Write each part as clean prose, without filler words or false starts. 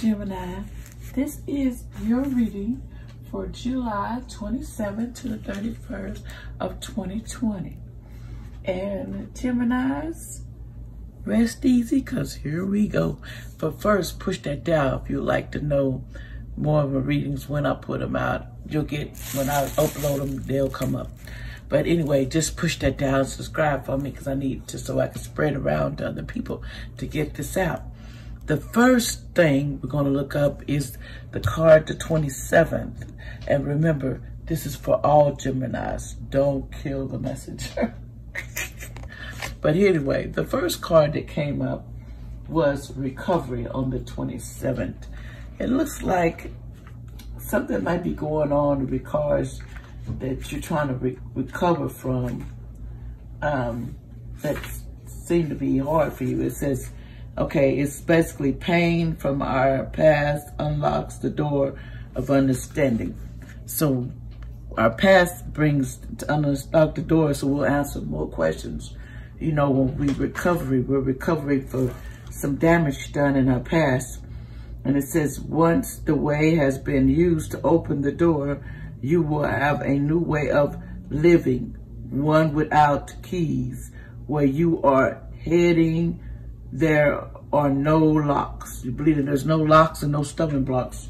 Gemini. This is your reading for July 27 to the 31st of 2020. And Geminis, rest easy, because here we go. But first, push that down if you'd like to know more of the readings when I put them out. You'll get, when I upload them, they'll come up. But anyway, just push that down, subscribe for me, because I need to, so I can spread around to other people to get this out. The first thing we're going to look up is the card, the 27th. And remember, this is for all Geminis. Don't kill the messenger. But anyway, the first card that came up was recovery on the 27th. It looks like something might be going on with cards that you're trying to recover from that seem to be hard for you. It says, okay, it's basically pain from our past unlocks the door of understanding. So our past brings to unlock the door, so we'll answer more questions. You know, when we're recovering for some damage done in our past. And it says, once the way has been used to open the door, you will have a new way of living, one without keys. Where you are heading, there are no locks. You believe that there's no locks and no stumbling blocks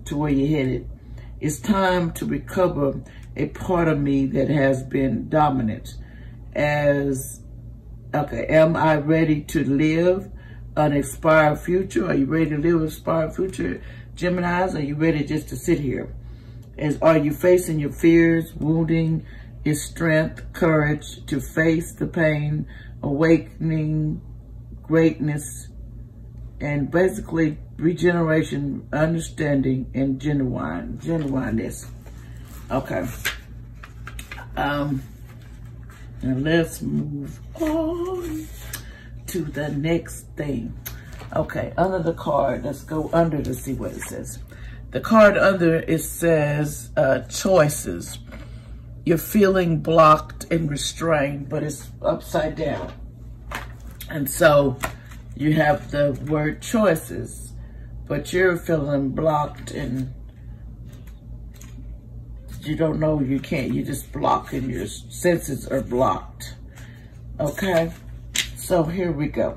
to where you're headed. It's time to recover a part of me that has been dominant. Okay, am I ready to live an expired future? Are you ready to live an expired future, Geminis? Are you ready just to sit here? Are you facing your fears, wounding is strength, courage to face the pain, awakening greatness, and basically regeneration, understanding, and genuineness. Okay. Now let's move on to the next thing. Okay, under the card, let's go under to see what it says. The card under, it says choices. You're feeling blocked and restrained, but it's upside down. And so you have the word choices, but you're feeling blocked and you don't know, you can't, you just block and your senses are blocked. Okay, so here we go.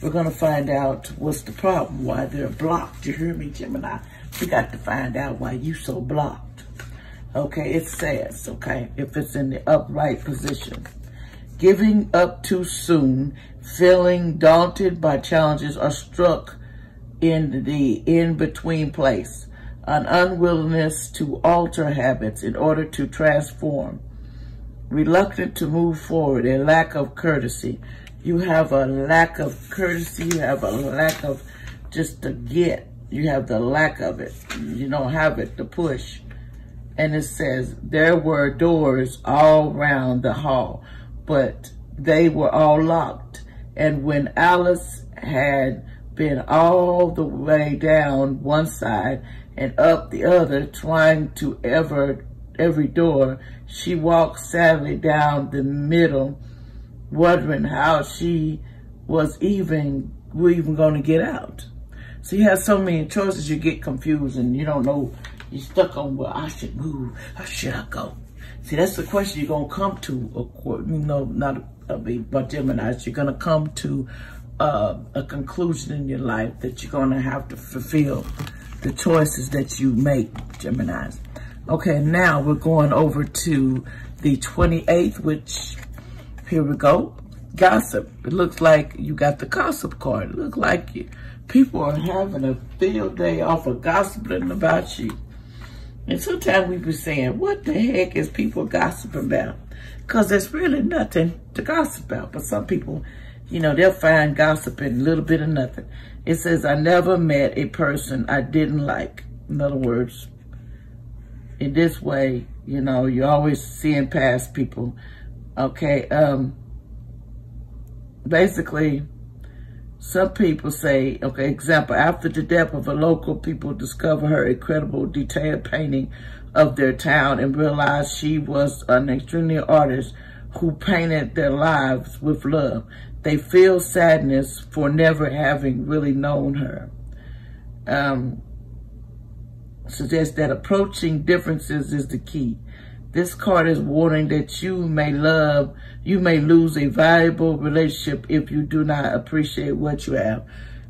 We're gonna find out what's the problem, why they're blocked. You hear me, Gemini? We got to find out why you so blocked. Okay, it says, okay, if it's in the upright position, giving up too soon, feeling daunted by challenges, or struck in the in-between place, an unwillingness to alter habits in order to transform, reluctant to move forward, a lack of courtesy. You have a lack of courtesy, you have a lack of just to get, you have the lack of it. You don't have it to push. And it says, there were doors all around the hall, but they were all locked. And when Alice had been all the way down one side and up the other, trying to every door, she walked sadly down the middle, wondering how she was even going to get out. So you have so many choices, you get confused and you don't know, you're stuck on, well, I should move, how should I go? See, that's the question you're going to come to, you know, but Geminis, you're going to come to a conclusion in your life that you're going to have to fulfill the choices that you make, Geminis. Okay, now we're going over to the 28th, which, here we go, gossip. It looks like you got the gossip card. It looks like people are having a field day off of gossiping about you. And sometimes we be saying, what the heck is people gossiping about? Because there's really nothing to gossip about. But some people, you know, they'll find gossip in a little bit of nothing. It says, I never met a person I didn't like. In other words, in this way, you know, you're always seeing past people. Okay, basically, some people say, okay, example, after the death of a local, people discover her incredible detailed painting of their town and realize she was an extraordinary artist who painted their lives with love. They feel sadness for never having really known her. suggests that approaching differences is the key. This card is warning that you may lose a valuable relationship if you do not appreciate what you have.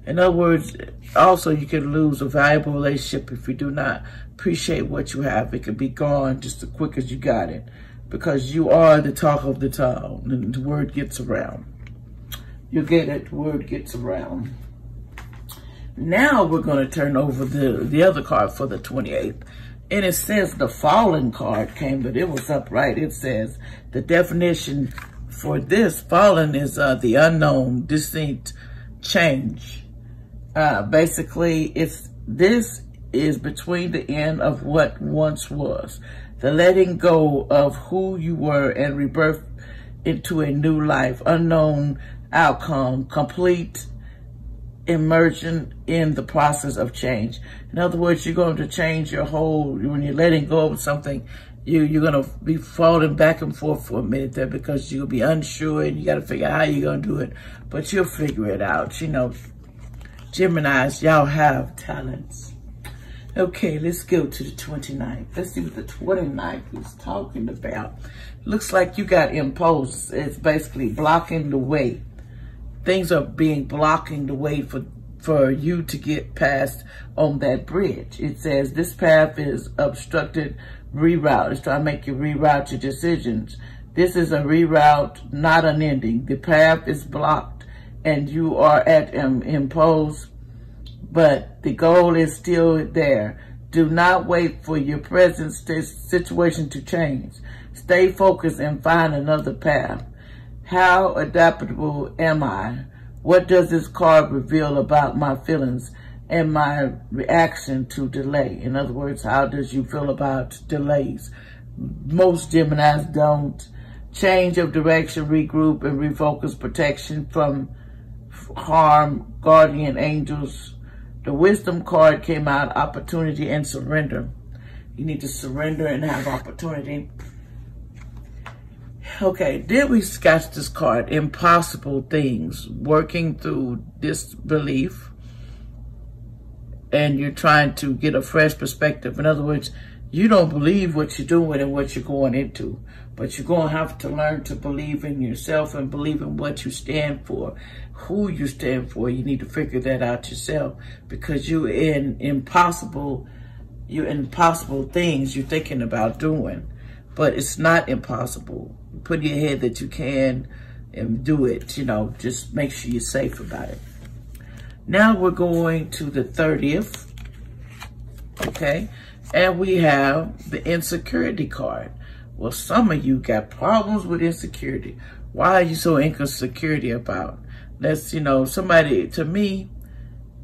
In other words, also you can lose a valuable relationship if you do not appreciate what you have. It could be gone just as quick as you got it, because you are the talk of the town and the word gets around. You get it, the word gets around. Now we're going to turn over the other card for the 28th. And it says the Fallen card came, but it was upright. It says the definition for this Fallen is the unknown, distinct change. Basically, this is between the end of what once was, the letting go of who you were and rebirth into a new life, unknown outcome, complete immersion in the process of change. In other words, you're going to change your whole, when you're letting go of something, you're going to be falling back and forth for a minute there because you'll be unsure and you got to figure out how you're going to do it, but you'll figure it out. You know, Geminis, y'all have talents. Okay, let's go to the 29th. Let's see what the 29th is talking about. Looks like you got imposed. It's basically blocking the way. Things are blocking the way for you to get past on that bridge. It says this path is obstructed, reroute. It's trying to make you reroute your decisions. This is a reroute, not an ending. The path is blocked and you are at imposed, but the goal is still there. Do not wait for your present situation to change. Stay focused and find another path. How adaptable am I? What does this card reveal about my feelings and my reaction to delay? In other words, how does you feel about delays? Most Geminis don't. Change of direction, regroup, and refocus, protection from harm, guardian angels. The Wisdom card came out, opportunity and surrender. You need to surrender and have opportunity. Okay, then we got this card, impossible things, working through disbelief, and you're trying to get a fresh perspective. In other words, you don't believe what you're doing and what you're going into, but you're going to have to learn to believe in yourself and believe in what you stand for, who you stand for. You need to figure that out yourself, because you're in impossible things you're thinking about doing, but it's not impossible. Put in your head that you can and do it, you know, just make sure you're safe about it. Now we're going to the 30th, okay? And we have the insecurity card. Well, some of you got problems with insecurity. Why are you so insecure about? That's, you know, somebody, to me,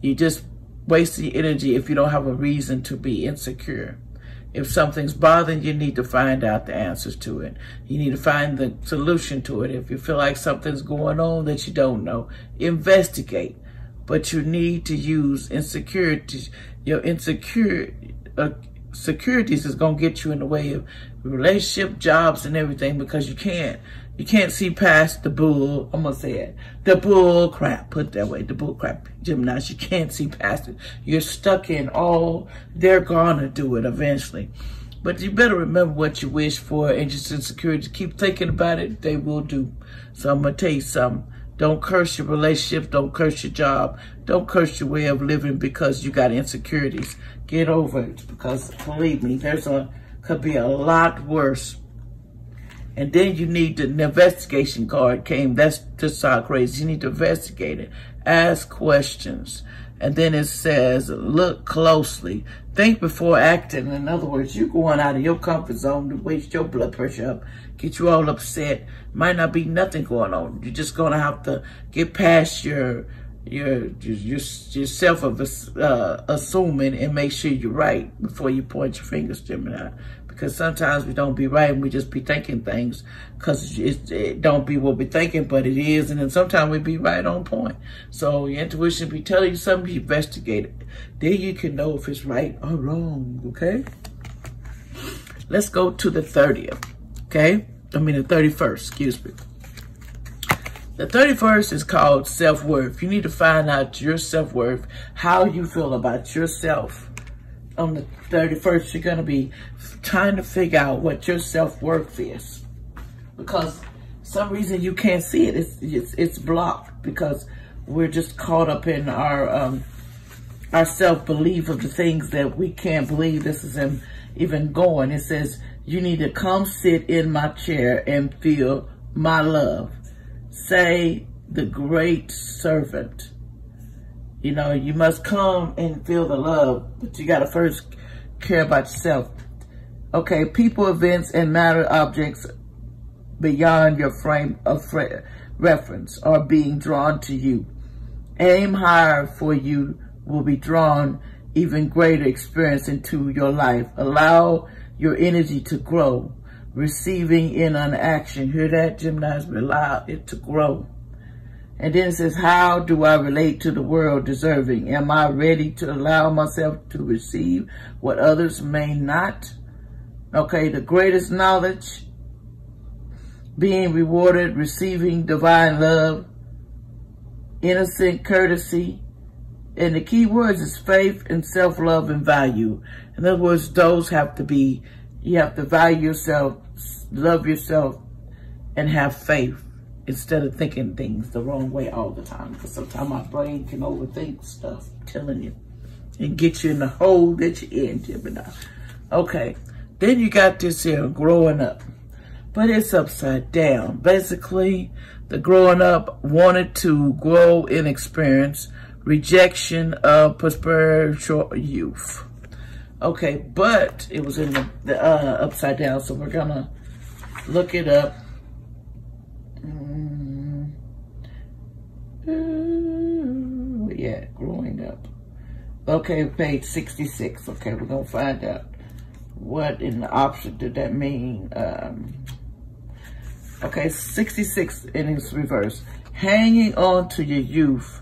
you just wasting energy if you don't have a reason to be insecure. If something's bothering you, you need to find out the answers to it. You need to find the solution to it. If you feel like something's going on that you don't know, investigate. But you need to use insecurities. Your securities is going to get you in the way of relationship, jobs, and everything, because you can't see past the bull. I'm going to say it. The bull crap. Put it that way. The bull crap. Geminis, you can't see past it. You're stuck in they're going to do it eventually. But you better remember what you wish for, and just insecurity. Keep thinking about it. They will do. So I'm going to tell you something. Don't curse your relationship. Don't curse your job. Don't curse your way of living because you got insecurities. Get over it, because believe me, could be a lot worse. And then you need the investigation card came. That's just so crazy. You need to investigate it. Ask questions. And then it says, look closely. Think before acting. In other words, you're going out of your comfort zone to waste your blood pressure up, get you all upset. Might not be nothing going on. You're just going to have to get past yourself of assuming and make sure you're right before you point your fingers, Gemini. Because sometimes we don't be right and we just be thinking things because it don't be what we're thinking, but it is. And then sometimes we be right on point. So your intuition be telling you something, you investigate it. Then you can know if it's right or wrong, okay? Let's go to the 30th, okay? I mean the 31st, excuse me. The 31st is called self-worth. You need to find out your self-worth, how you feel about yourself. On the 31st, you're going to be trying to figure out what your self-worth is. Because some reason you can't see it. It's blocked because we're just caught up in our self-belief of the things that we can't believe this is even going. It says, you need to come sit in my chair and feel my love. Say the great servant. You know, you must come and feel the love, but you got to first care about yourself. Okay, people, events, and matter objects beyond your frame of reference are being drawn to you. Aim higher, for you will be drawn even greater experience into your life. Allow your energy to grow. Receiving in an action. Hear that, Geminis? Allow it to grow. And then it says, how do I relate to the world deserving? Am I ready to allow myself to receive what others may not? Okay, the greatest knowledge, being rewarded, receiving divine love, innocent courtesy. And the key words is faith and self-love and value. In other words, those have to be, you have to value yourself, love yourself, and have faith instead of thinking things the wrong way all the time. Because sometimes my brain can overthink stuff, I'm telling you, and get you in the hole that you're in, Gemini. Okay, then you got this here, growing up. But it's upside down. Basically, the growing up wanted to grow in experience, rejection of spiritual youth. Okay, but it was in the upside down, so we're gonna look it up. Yeah, growing up. Okay, page 66. Okay, we're gonna find out what in the option did that mean. Okay, 66 in its reverse. Hanging on to your youth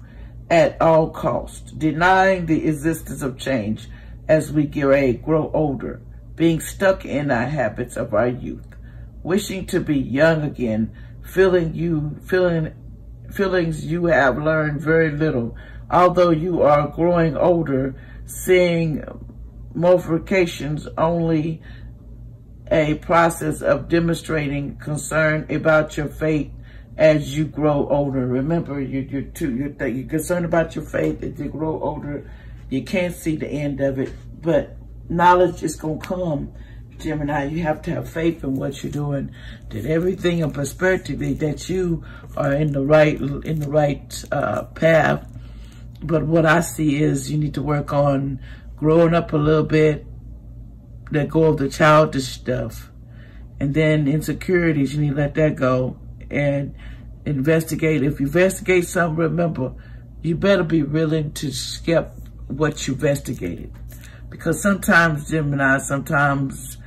at all costs, denying the existence of change as we grow older, being stuck in our habits of our youth, wishing to be young again, feelings you have learned very little, although you are growing older, seeing modifications only a process of demonstrating concern about your fate as you grow older. Remember, you're concerned about your fate as you grow older. You can't see the end of it, but knowledge is going to come, Gemini. You have to have faith in what you're doing, that everything in perspective, that you are in the right path. But what I see is you need to work on growing up a little bit, let go of the childish stuff, and then insecurities, you need to let that go and investigate. If you investigate something, remember, you better be willing to skip what you investigated. Because sometimes, Gemini, sometimes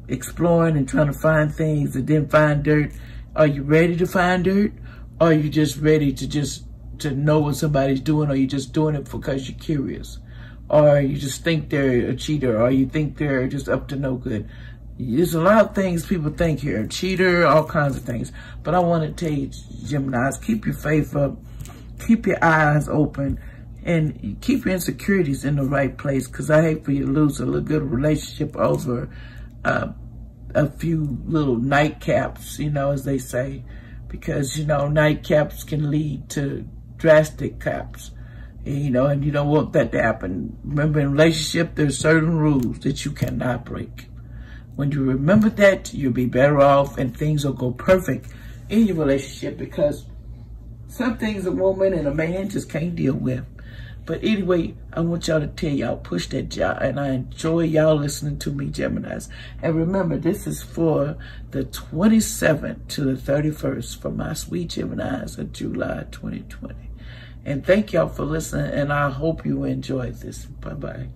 exploring and trying to find things and then find dirt. Are you ready to find dirt? Or are you just ready to know what somebody's doing? Or are you just doing it because you're curious? Or you just think they're a cheater? Or you think they're just up to no good? There's a lot of things people think here. A cheater, all kinds of things. But I want to tell you, Geminis, keep your faith up. Keep your eyes open. And keep your insecurities in the right place, because I hate for you to lose a good relationship over a few little nightcaps, you know, as they say. Because, you know, nightcaps can lead to drastic caps, you know, and you don't want that to happen. Remember, in a relationship, there's certain rules that you cannot break. When you remember that, you'll be better off and things will go perfect in your relationship, because some things a woman and a man just can't deal with. But anyway, I want y'all to tell y'all, push that job. And I enjoy y'all listening to me, Geminis. And remember, this is for the 27th to the 31st for my sweet Geminis of July 2020. And thank y'all for listening. And I hope you enjoyed this. Bye-bye.